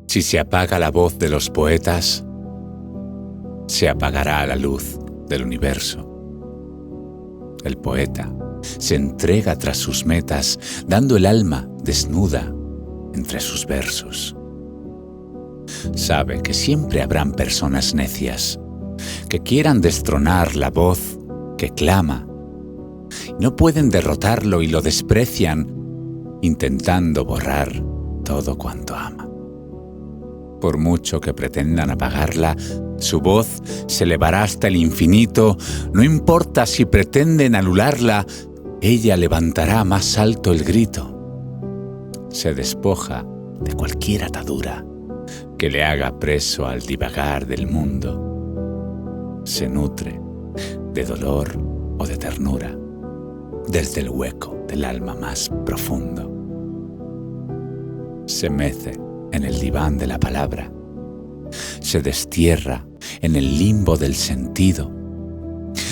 Si se apaga la voz de los poetas, se apagará la luz del universo. El poeta se entrega tras sus metas, dando el alma desnuda entre sus versos. Sabe que siempre habrán personas necias que quieran destronar la voz que clama. No pueden derrotarlo y lo desprecian, intentando borrar todo cuanto ama. Por mucho que pretendan apagarla, su voz se elevará hasta el infinito. No importa si pretenden anularla, ella levantará más alto el grito. Se despoja de cualquier atadura que le haga preso al divagar del mundo. Se nutre de dolor o de ternura desde el hueco del alma más profundo. Se mece en el diván de la palabra, se destierra en el limbo del sentido,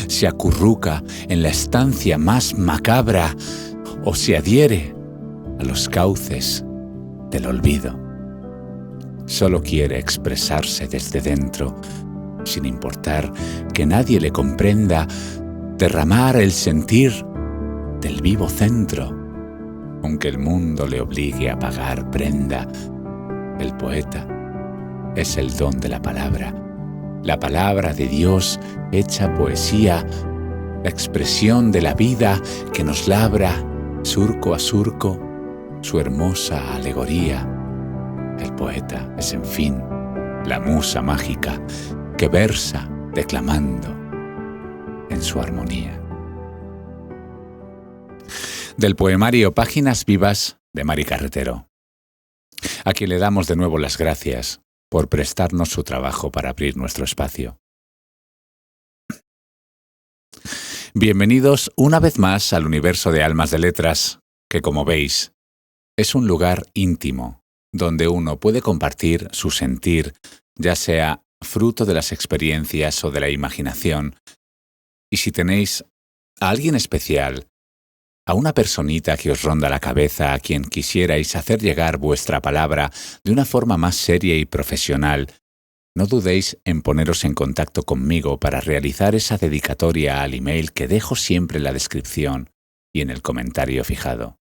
se acurruca en la estancia más macabra o se adhiere a los cauces del olvido. Solo quiere expresarse desde dentro, sin importar que nadie le comprenda, derramar el sentir del vivo centro, aunque el mundo le obligue a pagar prenda. El poeta es el don de la palabra de Dios hecha poesía, la expresión de la vida que nos labra, surco a surco, su hermosa alegoría. El poeta es, en fin, la musa mágica que versa declamando en su armonía. Del poemario Páginas Vivas de Mari Carretero, a quien le damos de nuevo las gracias por prestarnos su trabajo para abrir nuestro espacio. Bienvenidos una vez más al universo de Almas de Letras, que, como veis, es un lugar íntimo donde uno puede compartir su sentir, ya sea fruto de las experiencias o de la imaginación. Y si tenéis a alguien especial, a una personita que os ronda la cabeza, a quien quisierais hacer llegar vuestra palabra de una forma más seria y profesional, no dudéis en poneros en contacto conmigo para realizar esa dedicatoria al email que dejo siempre en la descripción y en el comentario fijado.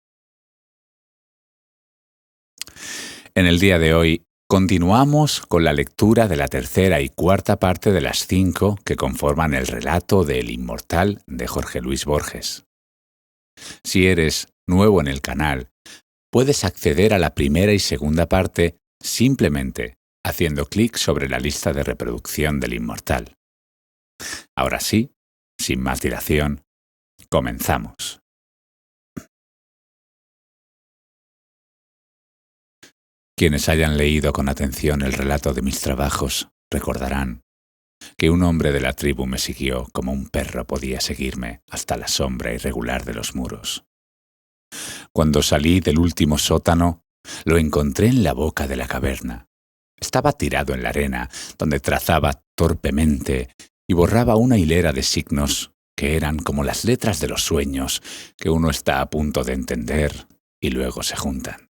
En el día de hoy continuamos con la lectura de la tercera y cuarta parte de las 5 que conforman el relato de El Inmortal de Jorge Luis Borges. Si eres nuevo en el canal, puedes acceder a la primera y segunda parte simplemente haciendo clic sobre la lista de reproducción del Inmortal. Ahora sí, sin más dilación, comenzamos. Quienes hayan leído con atención el relato de mis trabajos recordarán que un hombre de la tribu me siguió como un perro podía seguirme hasta la sombra irregular de los muros. Cuando salí del último sótano, lo encontré en la boca de la caverna. Estaba tirado en la arena, donde trazaba torpemente y borraba una hilera de signos que eran como las letras de los sueños que uno está a punto de entender y luego se juntan.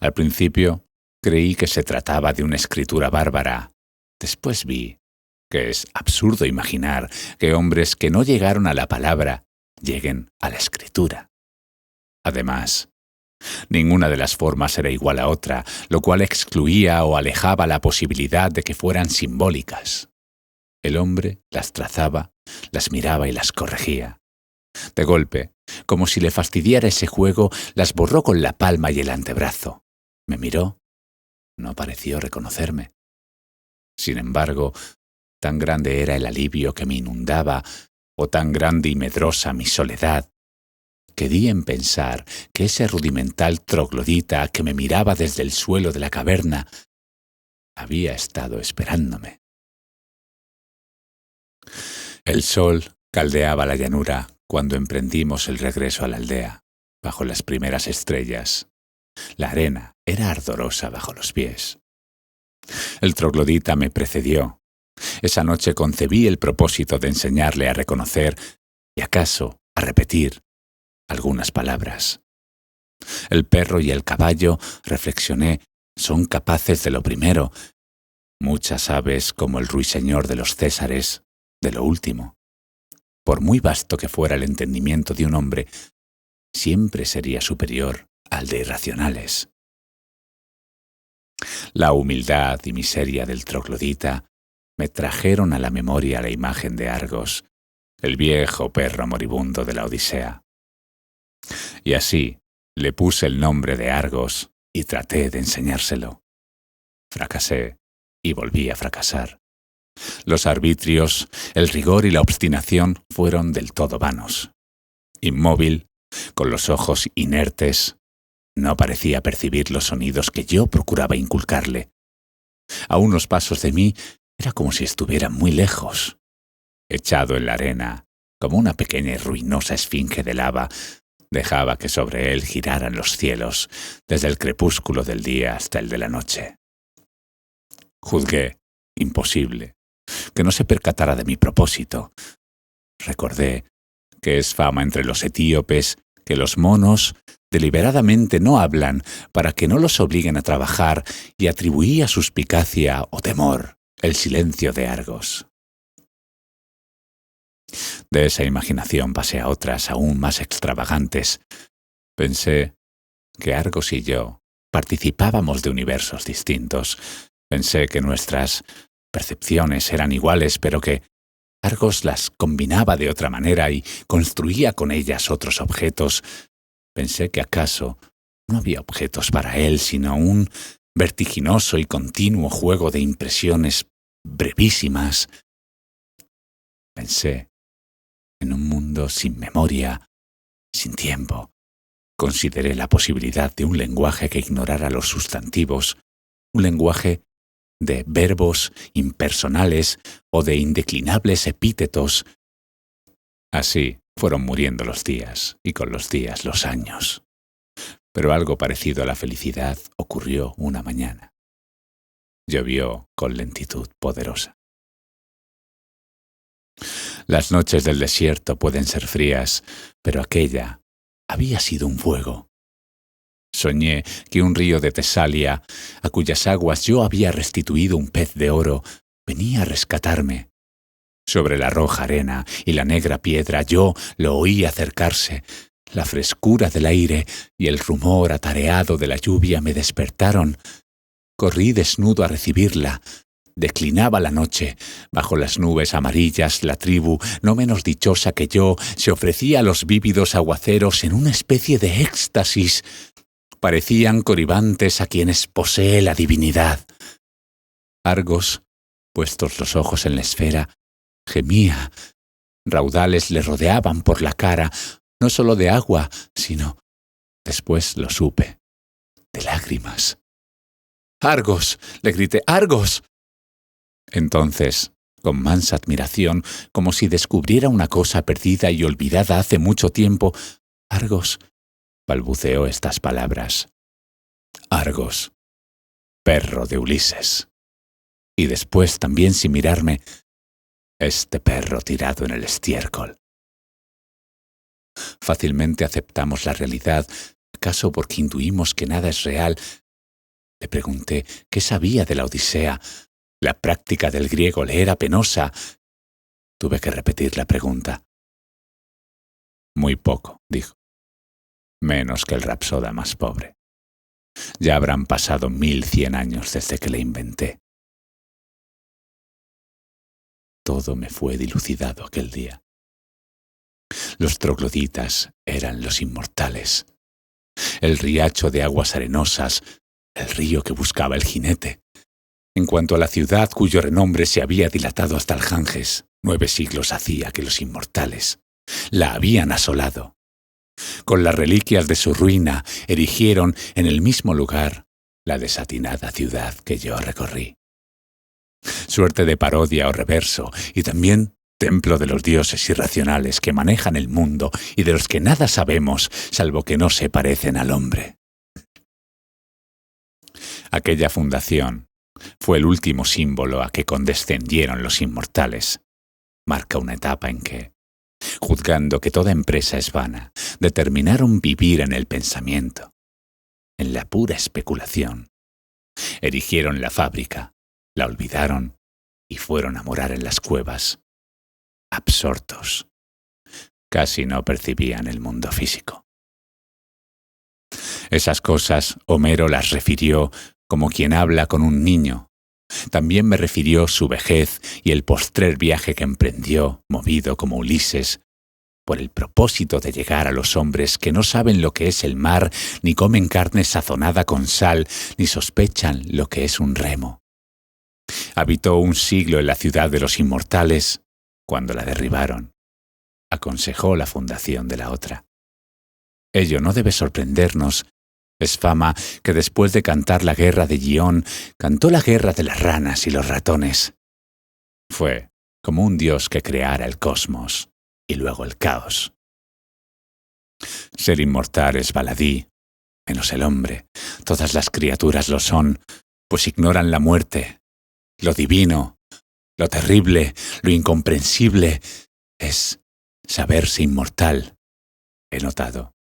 Al principio creí que se trataba de una escritura bárbara. Después vi que es absurdo imaginar que hombres que no llegaron a la palabra lleguen a la escritura. Además, ninguna de las formas era igual a otra, lo cual excluía o alejaba la posibilidad de que fueran simbólicas. El hombre las trazaba, las miraba y las corregía. De golpe, como si le fastidiara ese juego, las borró con la palma y el antebrazo. Me miró. No pareció reconocerme. Sin embargo, tan grande era el alivio que me inundaba, o tan grande y medrosa mi soledad, que di en pensar que ese rudimental troglodita que me miraba desde el suelo de la caverna había estado esperándome. El sol caldeaba la llanura cuando emprendimos el regreso a la aldea, bajo las primeras estrellas. La arena era ardorosa bajo los pies. El troglodita me precedió. Esa noche concebí el propósito de enseñarle a reconocer y acaso a repetir algunas palabras. El perro y el caballo, reflexioné, son capaces de lo primero. Muchas aves, como el ruiseñor de los Césares, de lo último. Por muy vasto que fuera el entendimiento de un hombre, siempre sería superior al de irracionales. La humildad y miseria del troglodita me trajeron a la memoria la imagen de Argos, el viejo perro moribundo de la Odisea. Y así le puse el nombre de Argos y traté de enseñárselo. Fracasé y volví a fracasar. Los arbitrios, el rigor y la obstinación fueron del todo vanos. Inmóvil, con los ojos inertes, no parecía percibir los sonidos que yo procuraba inculcarle. A unos pasos de mí era como si estuviera muy lejos. Echado en la arena, como una pequeña y ruinosa esfinge de lava, dejaba que sobre él giraran los cielos, desde el crepúsculo del día hasta el de la noche. Juzgué imposible que no se percatara de mi propósito. Recordé que es fama entre los etíopes que los monos deliberadamente no hablan para que no los obliguen a trabajar, y atribuí a suspicacia o temor el silencio de Argos. De esa imaginación pasé a otras aún más extravagantes. Pensé que Argos y yo participábamos de universos distintos. Pensé que nuestras percepciones eran iguales, pero que Argos las combinaba de otra manera y construía con ellas otros objetos. Pensé que acaso no había objetos para él, sino un vertiginoso y continuo juego de impresiones brevísimas. Pensé en un mundo sin memoria, sin tiempo. Consideré la posibilidad de un lenguaje que ignorara los sustantivos, un lenguaje de verbos impersonales o de indeclinables epítetos. Así fueron muriendo los días, y con los días los años. Pero algo parecido a la felicidad ocurrió una mañana. Llovió con lentitud poderosa. Las noches del desierto pueden ser frías, pero aquella había sido un fuego. Soñé que un río de Tesalia, a cuyas aguas yo había restituido un pez de oro, venía a rescatarme. Sobre la roja arena y la negra piedra yo lo oí acercarse. La frescura del aire y el rumor atareado de la lluvia me despertaron. Corrí desnudo a recibirla. Declinaba la noche. Bajo las nubes amarillas, la tribu, no menos dichosa que yo, se ofrecía a los vívidos aguaceros en una especie de éxtasis. Parecían coribantes a quienes posee la divinidad. Argos, puestos los ojos en la esfera, gemía. Raudales le rodeaban por la cara, no solo de agua, sino, después lo supe, de lágrimas. «¡Argos!», le grité, «¡Argos!». Entonces, con mansa admiración, como si descubriera una cosa perdida y olvidada hace mucho tiempo, Argos balbuceó estas palabras: «Argos, perro de Ulises». Y después, también sin mirarme, «Este perro tirado en el estiércol». Fácilmente aceptamos la realidad, acaso porque intuimos que nada es real. Le pregunté qué sabía de la Odisea. La práctica del griego le era penosa. Tuve que repetir la pregunta. «Muy poco», dijo. «Menos que el rapsoda más pobre. Ya habrán pasado 1100 años desde que le inventé». Todo me fue dilucidado aquel día. Los trogloditas eran los inmortales. El riacho de aguas arenosas, el río que buscaba el jinete. En cuanto a la ciudad cuyo renombre se había dilatado hasta el Ganges, 9 siglos hacía que los inmortales la habían asolado. Con las reliquias de su ruina erigieron en el mismo lugar la desatinada ciudad que yo recorrí. Suerte de parodia o reverso, y también templo de los dioses irracionales que manejan el mundo y de los que nada sabemos, salvo que no se parecen al hombre. Aquella fundación fue el último símbolo a que condescendieron los inmortales. Marca una etapa en que, juzgando que toda empresa es vana, determinaron vivir en el pensamiento, en la pura especulación. Erigieron la fábrica, la olvidaron y fueron a morar en las cuevas, absortos. Casi no percibían el mundo físico. Esas cosas Homero las refirió como quien habla con un niño. También me refirió su vejez y el postrer viaje que emprendió, movido como Ulises, por el propósito de llegar a los hombres que no saben lo que es el mar, ni comen carne sazonada con sal, ni sospechan lo que es un remo. Habitó un siglo en la ciudad de los inmortales cuando la derribaron. Aconsejó la fundación de la otra. Ello no debe sorprendernos. Es fama que después de cantar la guerra de Gión, cantó la guerra de las ranas y los ratones. Fue como un dios que creara el cosmos y luego el caos. Ser inmortal es baladí, menos el hombre. Todas las criaturas lo son, pues ignoran la muerte. Lo divino, lo terrible, lo incomprensible es saberse inmortal. He notado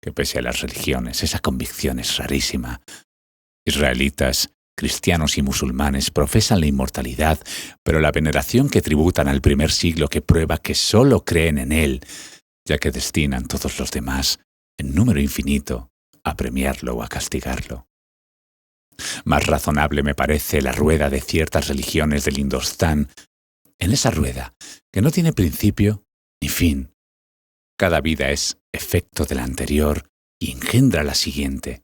que pese a las religiones, esa convicción es rarísima. Israelitas, cristianos y musulmanes profesan la inmortalidad, pero la veneración que tributan al primer siglo que prueba que solo creen en él, ya que destinan todos los demás, en número infinito, a premiarlo o a castigarlo. Más razonable me parece la rueda de ciertas religiones del Indostán. En esa rueda, que no tiene principio ni fin, cada vida es efecto de la anterior y engendra la siguiente,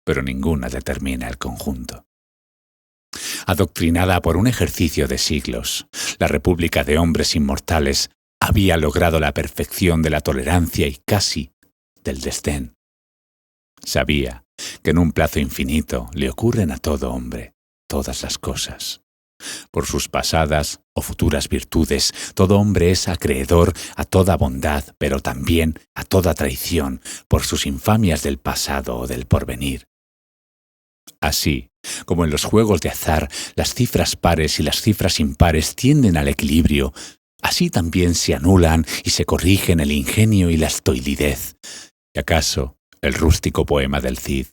pero ninguna determina el conjunto. Adoctrinada por un ejercicio de siglos, la república de hombres inmortales había logrado la perfección de la tolerancia y casi del desdén. Sabía que en un plazo infinito le ocurren a todo hombre todas las cosas. Por sus pasadas o futuras virtudes, todo hombre es acreedor a toda bondad, pero también a toda traición por sus infamias del pasado o del porvenir. Así, como en los juegos de azar, las cifras pares y las cifras impares tienden al equilibrio, así también se anulan y se corrigen el ingenio y la estoilidez. ¿Y acaso el rústico poema del Cid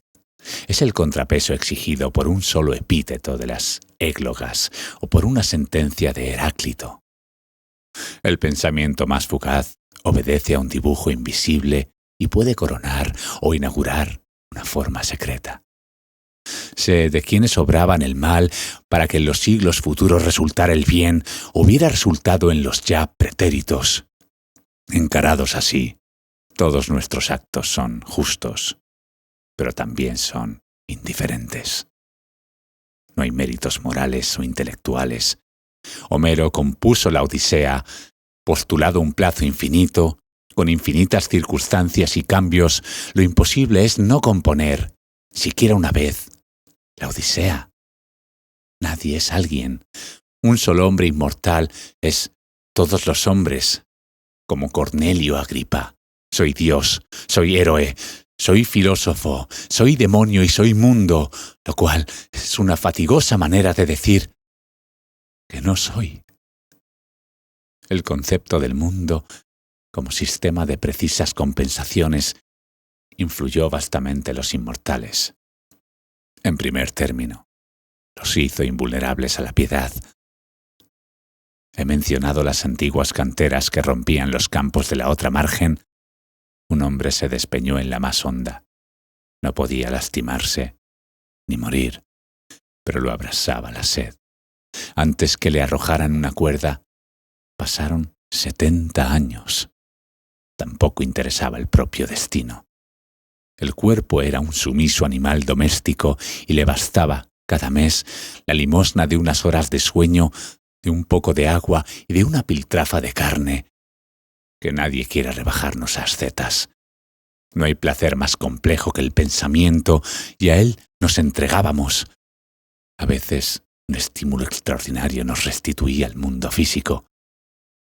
es el contrapeso exigido por un solo epíteto de las églogas o por una sentencia de Heráclito? El pensamiento más fugaz obedece a un dibujo invisible y puede coronar o inaugurar una forma secreta. Sé de quienes obraban el mal para que en los siglos futuros resultara el bien, hubiera resultado en los ya pretéritos. Encarados así, todos nuestros actos son justos, pero también son indiferentes. No hay méritos morales o intelectuales. Homero compuso la Odisea, postulado un plazo infinito, con infinitas circunstancias y cambios. Lo imposible es no componer, siquiera una vez, la Odisea. Nadie es alguien. Un solo hombre inmortal es todos los hombres, como Cornelio Agripa. Soy Dios, soy héroe, soy filósofo, soy demonio y soy mundo, lo cual es una fatigosa manera de decir que no soy. El concepto del mundo, como sistema de precisas compensaciones, influyó vastamente en los inmortales. En primer término, los hizo invulnerables a la piedad. He mencionado las antiguas canteras que rompían los campos de la otra margen. Un hombre se despeñó en la más honda. No podía lastimarse ni morir, pero lo abrasaba la sed. Antes que le arrojaran una cuerda, pasaron 70 años. Tampoco interesaba el propio destino. El cuerpo era un sumiso animal doméstico y le bastaba, cada mes, la limosna de unas horas de sueño, de un poco de agua y de una piltrafa de carne. Que nadie quiera rebajarnos a ascetas. No hay placer más complejo que el pensamiento, y a él nos entregábamos. A veces, un estímulo extraordinario nos restituía al mundo físico.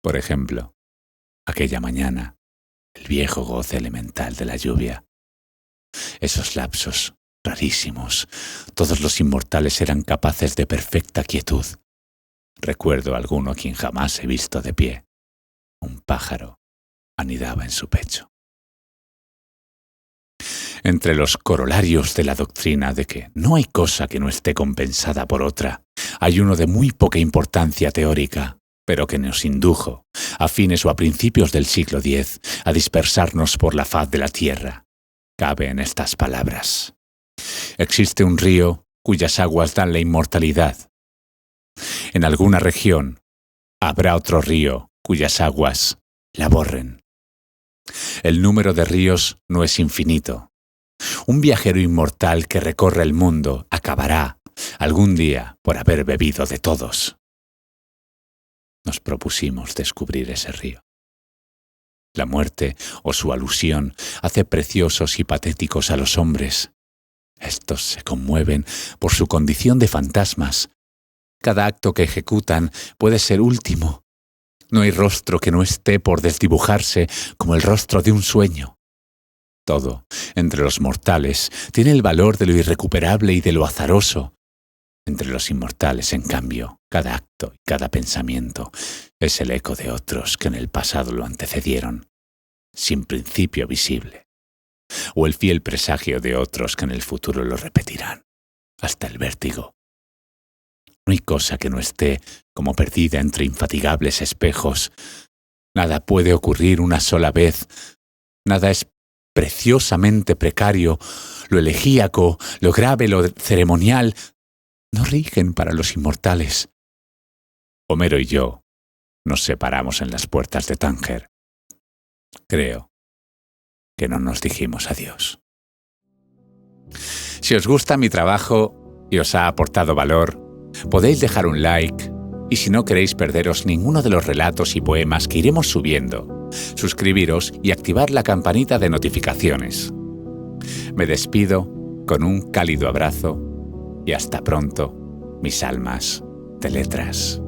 Por ejemplo, aquella mañana, el viejo goce elemental de la lluvia. Esos lapsos rarísimos, todos los inmortales eran capaces de perfecta quietud. Recuerdo a alguno a quien jamás he visto de pie. un pájaro anidaba en su pecho. Entre los corolarios de la doctrina de que no hay cosa que no esté compensada por otra, hay uno de muy poca importancia teórica, pero que nos indujo, a fines o a principios del siglo X, a dispersarnos por la faz de la tierra. Cabe en estas palabras: existe un río cuyas aguas dan la inmortalidad. En alguna región habrá otro río cuyas aguas la borren. El número de ríos no es infinito. Un viajero inmortal que recorre el mundo acabará algún día por haber bebido de todos. Nos propusimos descubrir ese río. La muerte o su alusión hace preciosos y patéticos a los hombres. Estos se conmueven por su condición de fantasmas. Cada acto que ejecutan puede ser último. No hay rostro que no esté por desdibujarse como el rostro de un sueño. Todo, entre los mortales, tiene el valor de lo irrecuperable y de lo azaroso. Entre los inmortales, en cambio, cada acto y cada pensamiento es el eco de otros que en el pasado lo antecedieron, sin principio visible, o el fiel presagio de otros que en el futuro lo repetirán, hasta el vértigo. No hay cosa que no esté como perdida entre infatigables espejos. Nada puede ocurrir una sola vez. Nada es preciosamente precario. Lo elegíaco, lo grave, lo ceremonial, no rigen para los inmortales. Homero y yo nos separamos en las puertas de Tánger. Creo que no nos dijimos adiós. Si os gusta mi trabajo y os ha aportado valor, podéis dejar un like, y si no queréis perderos ninguno de los relatos y poemas que iremos subiendo, suscribiros y activar la campanita de notificaciones. Me despido con un cálido abrazo y hasta pronto, mis almas de letras.